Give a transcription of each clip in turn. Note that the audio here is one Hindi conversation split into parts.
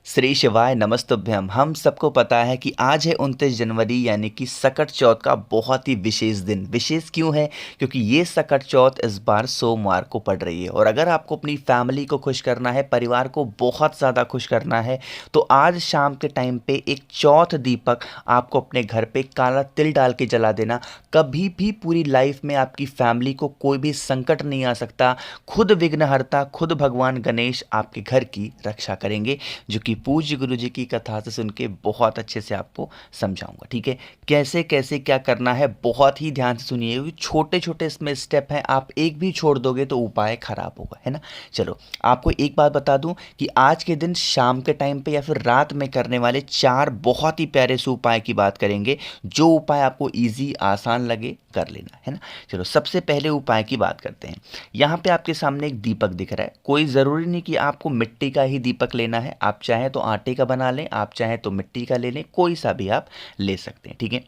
श्री शिवाय नमस्तुभ्यम। हम सबको पता है कि आज है 29 जनवरी यानी कि सकट चौथ का बहुत ही विशेष दिन। विशेष क्यों है? क्योंकि ये सकट चौथ इस बार सोमवार को पड़ रही है। और अगर आपको अपनी फैमिली को खुश करना है, परिवार को बहुत ज़्यादा खुश करना है, तो आज शाम के टाइम पे एक चौथ दीपक आपको अपने घर पे काला तिल डाल के जला देना। कभी भी पूरी लाइफ में आपकी फैमिली को कोई भी संकट नहीं आ सकता। खुद विघ्नहर्ता, खुद भगवान गणेश आपके घर की रक्षा करेंगे, जो कि पूज्य गुरु जी की कथा से सुन के बहुत अच्छे से आपको समझाऊंगा। ठीक है, कैसे कैसे क्या करना है बहुत ही ध्यान से सुनिए, क्योंकि छोटे छोटे इसमें स्टेप हैं। आप एक भी छोड़ दोगे तो उपाय खराब होगा, है ना। चलो, आपको एक बात बता दूं कि आज के दिन शाम के टाइम पे या फिर रात में करने वाले 4 बहुत ही प्यारे से उपाय की बात करेंगे। जो उपाय आपको ईजी आसान लगे कर लेना, है ना। चलो, सबसे पहले उपाय की बात करते हैं। यहाँ पे आपके सामने एक दीपक दिख रहा है। कोई ज़रूरी नहीं कि आपको मिट्टी का ही दीपक लेना है। आप चाहें तो आटे का बना लें, आप चाहें तो मिट्टी का ले लें, कोई सा भी आप ले सकते हैं। ठीक है,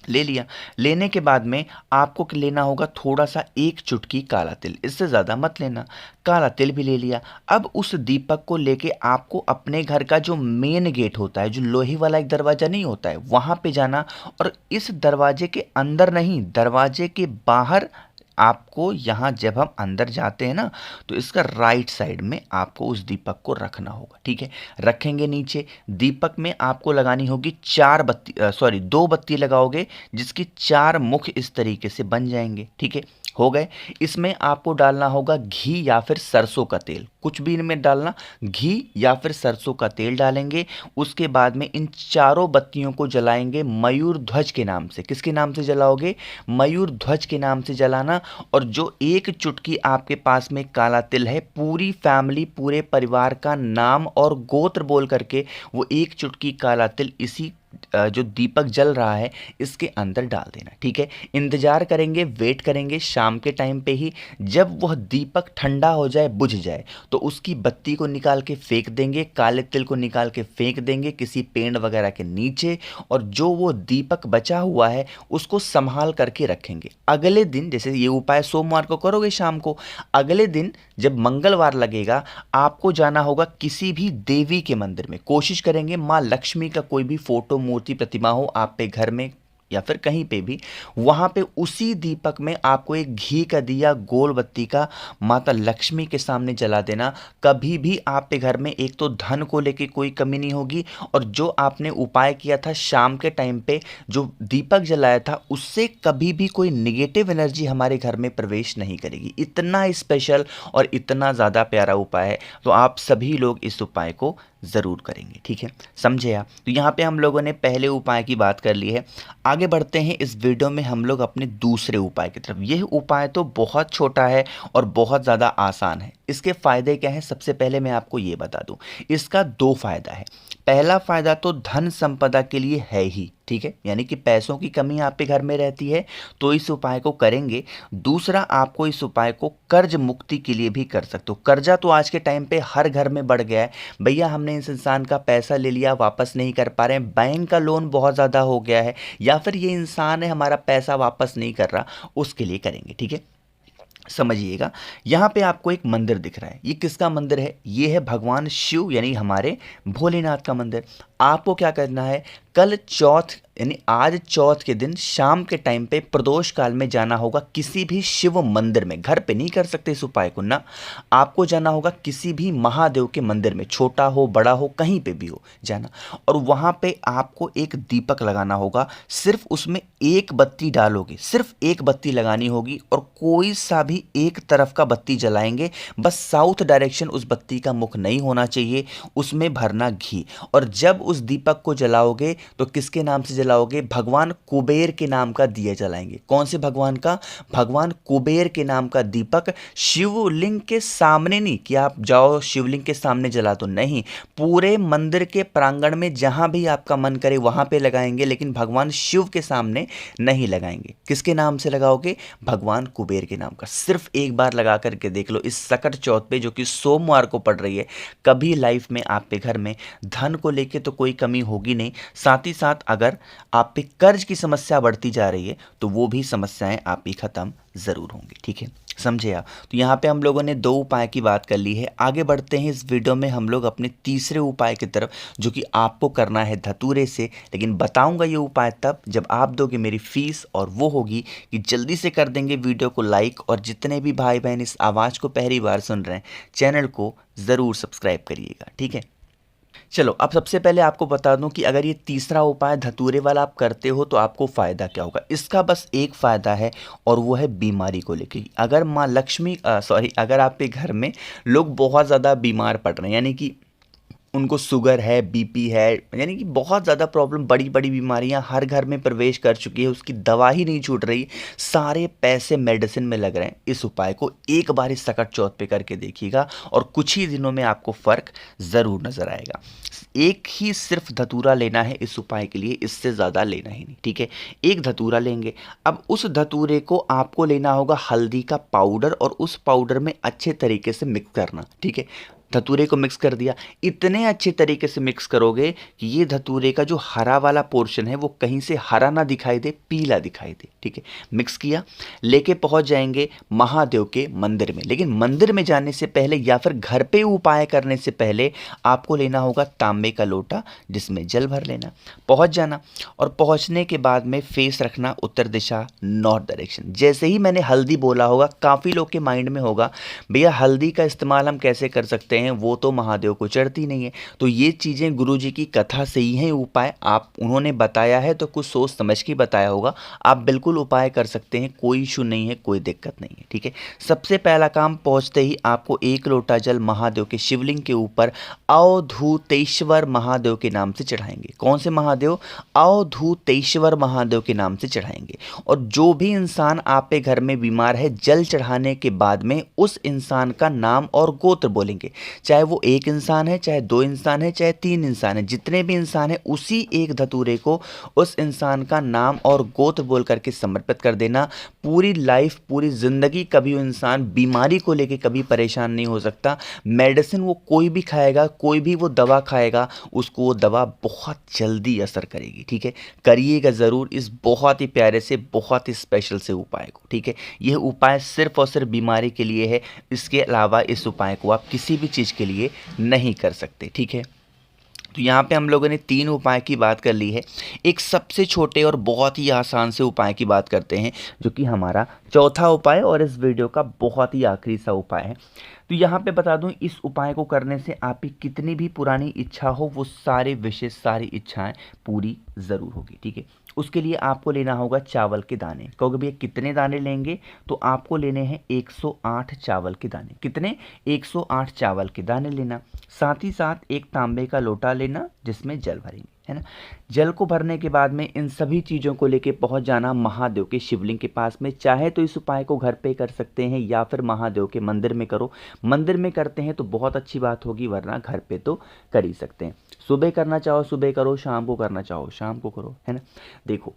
ले लिया। लेने के बाद में आपको लेना होगा थोड़ा सा, एक चुटकी काला तिल, इससे ज़्यादा मत लेना। काला तिल भी ले लिया। अब उस दीपक को लेके आपको अपने घर का जो मेन गेट होता है, जो लोहे वाला एक दरवाज़ा नहीं होता है, वहाँ पे जाना। और इस दरवाजे के अंदर नहीं, दरवाजे के बाहर आपको, यहाँ जब हम अंदर जाते हैं ना, तो इसका राइट साइड में आपको उस दीपक को रखना होगा। ठीक है, रखेंगे नीचे। दीपक में आपको लगानी होगी 2 बत्ती लगाओगे, जिसकी 4 मुख इस तरीके से बन जाएंगे। ठीक है, हो गए। इसमें आपको डालना होगा घी या फिर सरसों का तेल, कुछ भी इनमें डालना, घी या फिर सरसों का तेल डालेंगे। उसके बाद में इन चारों बत्तियों को जलाएंगे मयूर ध्वज के नाम से। किसके नाम से जलाओगे? मयूर ध्वज के नाम से जलाना। और जो एक चुटकी आपके पास में काला तिल है, पूरी फैमिली, पूरे परिवार का नाम और गोत्र बोल करके वो एक चुटकी काला तिल इसी जो दीपक जल रहा है इसके अंदर डाल देना। ठीक है, इंतजार करेंगे, वेट करेंगे शाम के टाइम पे ही। जब वह दीपक ठंडा हो जाए, बुझ जाए, तो उसकी बत्ती को निकाल के फेंक देंगे, काले तिल को निकाल के फेंक देंगे किसी पेड़ वगैरह के नीचे। और जो वो दीपक बचा हुआ है उसको संभाल करके रखेंगे। अगले दिन, जैसे ये उपाय सोमवार को करोगे शाम को, अगले दिन जब मंगलवार लगेगा, आपको जाना होगा किसी भी देवी के मंदिर में। कोशिश करेंगे माँ लक्ष्मी का कोई भी फोटो, मूर्ति, प्रतिमा हो आप पे घर में या फिर कहीं पे भी, वहां पे उसी दीपक में आपको एक घी का दिया गोल बत्ती का माता लक्ष्मी के सामने जला देना। कभी भी आप पे घर में एक तो धन को लेके कोई कमी नहीं होगी, और जो आपने उपाय किया था शाम के टाइम पे, जो दीपक जलाया था, उससे कभी भी कोई निगेटिव एनर्जी हमारे घर में प्रवेश नहीं करेगी। इतना स्पेशल और इतना ज़्यादा प्यारा उपाय है, तो आप सभी लोग इस उपाय को ज़रूर करेंगे। ठीक है, समझे आप? तो यहाँ पे हम लोगों ने पहले उपाय की बात कर ली है। आगे बढ़ते हैं इस वीडियो में हम लोग अपने दूसरे उपाय की तरफ। यह उपाय तो बहुत छोटा है और बहुत ज़्यादा आसान है। इसके फ़ायदे क्या हैं? सबसे पहले मैं आपको ये बता दूं, इसका 2 फ़ायदा है। पहला फ़ायदा तो धन संपदा के लिए है ही। ठीक है, यानी कि पैसों की कमी आपके घर में रहती है तो इस उपाय को करेंगे। दूसरा, आपको इस उपाय को कर्ज मुक्ति के लिए भी कर सकते हो। कर्जा तो आज के टाइम पे हर घर में बढ़ गया है। भैया, हमने इस इंसान का पैसा ले लिया, वापस नहीं कर पा रहे हैं, बैंक का लोन बहुत ज़्यादा हो गया है, या फिर ये इंसान है हमारा पैसा वापस नहीं कर रहा, उसके लिए करेंगे। ठीक है, समझिएगा। यहाँ पे आपको एक मंदिर दिख रहा है। ये किसका मंदिर है? ये है भगवान शिव यानी हमारे भोलेनाथ का मंदिर। आपको क्या करना है, कल चौथ यानी आज चौथ के दिन शाम के टाइम पे प्रदोष काल में जाना होगा किसी भी शिव मंदिर में। घर पे नहीं कर सकते इस उपाय को ना, आपको जाना होगा किसी भी महादेव के मंदिर में, छोटा हो बड़ा हो कहीं पे भी हो जाना। और वहाँ पे आपको एक दीपक लगाना होगा। सिर्फ उसमें एक बत्ती डालोगे, सिर्फ एक बत्ती लगानी होगी, और कोई सा भी एक तरफ का बत्ती जलाएंगे। बस साउथ डायरेक्शन उस बत्ती का मुख नहीं होना चाहिए। उसमें भरना घी। और जब उस दीपक को जलाओगे तो किसके नाम से जलाओगे? भगवान कुबेर के नाम का दिया जलाएंगे। कौन से भगवान का? भगवान कुबेर के नाम का दीपक। शिवलिंग के सामने नहीं कि आप जाओ शिवलिंग के सामने जला दो, नहीं, पूरे मंदिर के प्रांगण में जहां भी आपका मन करे वहां पे लगाएंगे, लेकिन भगवान शिव के सामने नहीं लगाएंगे। किसके नाम से लगाओगे? भगवान कुबेर के नाम का। सिर्फ एक बार लगा करके देख लो इस सकट चौथ पे, जो कि सोमवार को पड़ रही है। कभी लाइफ में आपके घर में धन को लेके तो कोई कमी होगी नहीं। साथ ही साथ अगर आप पे कर्ज की समस्या बढ़ती जा रही है तो वो भी समस्याएं आपकी खत्म जरूर होंगी। ठीक है, समझे आप। तो यहाँ पे हम लोगों ने 2 उपाय की बात कर ली है। आगे बढ़ते हैं इस वीडियो में हम लोग अपने तीसरे उपाय की तरफ, जो कि आपको करना है धतूरे से। लेकिन बताऊंगा ये उपाय तब जब आप दोगे मेरी फीस, और वो होगी कि जल्दी से कर देंगे वीडियो को लाइक, और जितने भी भाई बहन इस आवाज़ को पहली बार सुन रहे हैं चैनल को ज़रूर सब्सक्राइब करिएगा, ठीक है। चलो अब सबसे पहले आपको बता दूं कि अगर ये तीसरा उपाय धतूरे वाला आप करते हो तो आपको फ़ायदा क्या होगा। इसका बस एक फ़ायदा है, और वो है बीमारी को लेके। अगर माँ लक्ष्मी अगर आपके घर में लोग बहुत ज़्यादा बीमार पड़ रहे हैं, यानी कि उनको शुगर है, बीपी है, यानी कि बहुत ज़्यादा प्रॉब्लम, बड़ी बड़ी बीमारियां हर घर में प्रवेश कर चुकी है, उसकी दवा ही नहीं छूट रही, सारे पैसे मेडिसिन में लग रहे हैं। इस उपाय को एक बार इस सकट चौथ पे करके देखिएगा, और कुछ ही दिनों में आपको फ़र्क ज़रूर नज़र आएगा। एक ही सिर्फ धतूरा लेना है इस उपाय के लिए, इससे ज़्यादा लेना ही नहीं, ठीक है। एक धतूरा लेंगे। अब उस धतूरे को आपको लेना होगा हल्दी का पाउडर, और उस पाउडर में अच्छे तरीके से मिक्स करना, ठीक है। धतूरे को मिक्स कर दिया, इतने अच्छे तरीके से मिक्स करोगे कि ये धतूरे का जो हरा वाला पोर्शन है वो कहीं से हरा ना दिखाई दे, पीला दिखाई दे, ठीक है। मिक्स किया, लेके पहुंच जाएंगे महादेव के मंदिर में। लेकिन मंदिर में जाने से पहले या फिर घर पे उपाय करने से पहले आपको लेना होगा तांबे का लोटा, जिसमें जल भर लेना, पहुंच जाना, और पहुंचने के बाद में फेस रखना उत्तर दिशा, नॉर्थ डायरेक्शन। जैसे ही मैंने हल्दी बोला होगा, काफ़ी लोग के माइंड में होगा भैया हल्दी का इस्तेमाल हम कैसे कर सकते हैं, वो तो महादेव को चढ़ती नहीं है। तो ये चीज़ें गुरुजी की कथा से ही हैं उपाय, आप उन्होंने बताया है तो कुछ सोच समझ के बताया होगा। आप बिल्कुल उपाय कर सकते हैं, कोई इशू नहीं है, कोई दिक्कत नहीं है, ठीक है। सबसे पहला काम, पहुंचते ही आपको 1 लोटा जल महादेव के शिवलिंग के ऊपर अवधूतेश्वर महादेव के नाम से चढ़ाएंगे। कौन से महादेव? अवधूतेश्वर महादेव के नाम से चढ़ाएंगे। और जो भी इंसान आप पे घर में बीमार है, जल चढ़ाने के बाद में उस इंसान का नाम और गोत्र बोलेंगे। चाहे वो 1 इंसान है, चाहे 2 इंसान है, चाहे 3 इंसान है, जितने भी इंसान है उसी एक धतूरे को उस इंसान का नाम और गोत्र बोल करके समर्पित कर देना। पूरी लाइफ, पूरी ज़िंदगी कभी वो इंसान बीमारी को लेके कभी परेशान नहीं हो सकता। मेडिसिन वो कोई भी खाएगा, कोई भी वो दवा खाएगा, उसको वो दवा बहुत जल्दी असर करेगी, ठीक है। करिएगा ज़रूर इस बहुत ही प्यारे से, बहुत ही स्पेशल से उपाय को, ठीक है। यह उपाय सिर्फ और सिर्फ बीमारी के लिए है, इसके अलावा इस उपाय को आप किसी भी चीज़ के लिए नहीं कर सकते, ठीक है। तो यहाँ पे हम लोगों ने 3 उपाय की बात कर ली है। एक सबसे छोटे और बहुत ही आसान से उपाय की बात करते हैं, जो कि हमारा चौथा उपाय और इस वीडियो का बहुत ही आखिरी सा उपाय है। तो यहाँ पे बता दूं, इस उपाय को करने से आपकी कितनी भी पुरानी इच्छा हो, वो सारे विशेष, सारी इच्छाएं पूरी ज़रूर होगी, ठीक है। उसके लिए आपको लेना होगा चावल के दाने। कहोगे भैया कितने दाने लेंगे? तो आपको लेने हैं 108 चावल के दाने। कितने? 108 चावल के दाने लेना। साथ ही साथ एक तांबे का लोटा लेना, जिसमें जल भरेंगे, है ना। जल को भरने के बाद में इन सभी चीज़ों को लेके पहुंच जाना महादेव के शिवलिंग के पास में। चाहे तो इस उपाय को घर पे कर सकते हैं, या फिर महादेव के मंदिर में करो। मंदिर में करते हैं तो बहुत अच्छी बात होगी, वरना घर पे तो कर ही सकते हैं। सुबह करना चाहो सुबह करो, शाम को करना चाहो शाम को करो, है ना। देखो,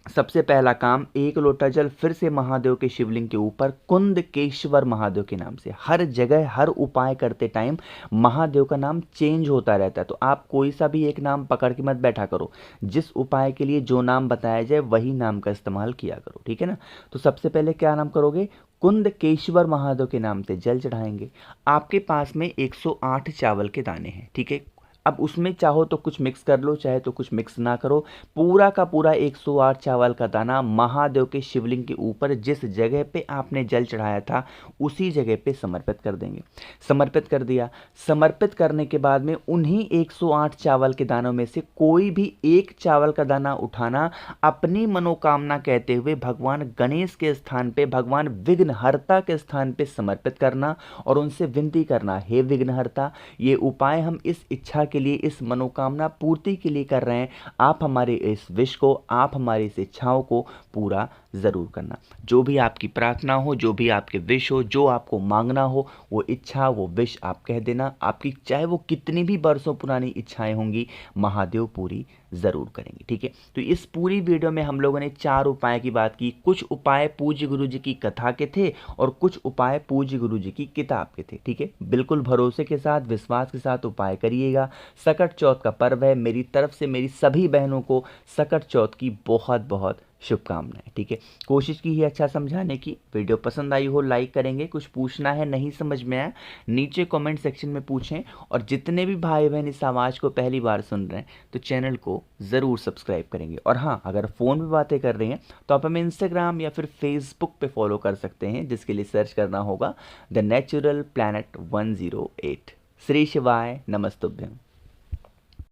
सबसे पहला काम, 1 लोटा जल फिर से महादेव के शिवलिंग के ऊपर कुंदकेश्वर महादेव के नाम से। हर जगह हर उपाय करते टाइम महादेव का नाम चेंज होता रहता है, तो आप कोई सा भी एक नाम पकड़ के मत बैठा करो। जिस उपाय के लिए जो नाम बताया जाए वही नाम का इस्तेमाल किया करो, ठीक है ना। तो सबसे पहले क्या नाम करोगे? कुंदकेश्वर महादेव के नाम से जल चढ़ाएंगे। आपके पास में 108 चावल के दाने हैं, ठीक है। अब उसमें चाहो तो कुछ मिक्स कर लो, चाहे तो कुछ मिक्स ना करो। पूरा का पूरा 108 चावल का दाना महादेव के शिवलिंग के ऊपर जिस जगह पे आपने जल चढ़ाया था उसी जगह पे समर्पित कर देंगे। समर्पित कर दिया। समर्पित करने के बाद में उन्हीं 108 चावल के दानों में से कोई भी एक चावल का दाना उठाना, अपनी मनोकामना कहते हुए भगवान गणेश के स्थान पे, भगवान विघ्नहर्ता के स्थान पे समर्पित करना, और उनसे विनती करना, हे विघ्नहर्ता, ये उपाय हम इस इच्छा के लिए, इस मनोकामना पूर्ति के लिए कर रहे हैं। आप हमारे इस विश को, आप हमारी इस इच्छाओं को पूरा ज़रूर करना। जो भी आपकी प्रार्थना हो, जो भी आपके विश हो, जो आपको मांगना हो, वो इच्छा, वो विश आप कह देना। आपकी चाहे वो कितनी भी बरसों पुरानी इच्छाएं होंगी, महादेव पूरी ज़रूर करेंगे, ठीक है। तो इस पूरी वीडियो में हम लोगों ने 4 उपाय की बात की। कुछ उपाय पूज्य गुरु जी की कथा के थे, और कुछ उपाय पूज्य गुरु जी की किताब के थे, ठीक है। बिल्कुल भरोसे के साथ, विश्वास के साथ उपाय करिएगा। सकट चौथ का पर्व है, मेरी तरफ से मेरी सभी बहनों को सकट चौथ की बहुत बहुत शुभकामनाएं। ठीक है, कोशिश की ही अच्छा समझाने की। वीडियो पसंद आई हो लाइक करेंगे, कुछ पूछना है नहीं समझ में आया नीचे कमेंट सेक्शन में पूछें, और जितने भी भाई बहन इस आवाज़ को पहली बार सुन रहे हैं तो चैनल को ज़रूर सब्सक्राइब करेंगे। और हाँ, अगर फ़ोन पे बातें कर रहे हैं तो आप हमें इंस्टाग्राम या फिर फेसबुक पे फॉलो कर सकते हैं, जिसके लिए सर्च करना होगा द नेचुरल प्लैनेट 108। श्री शिवाय नमस्तुभ्यम।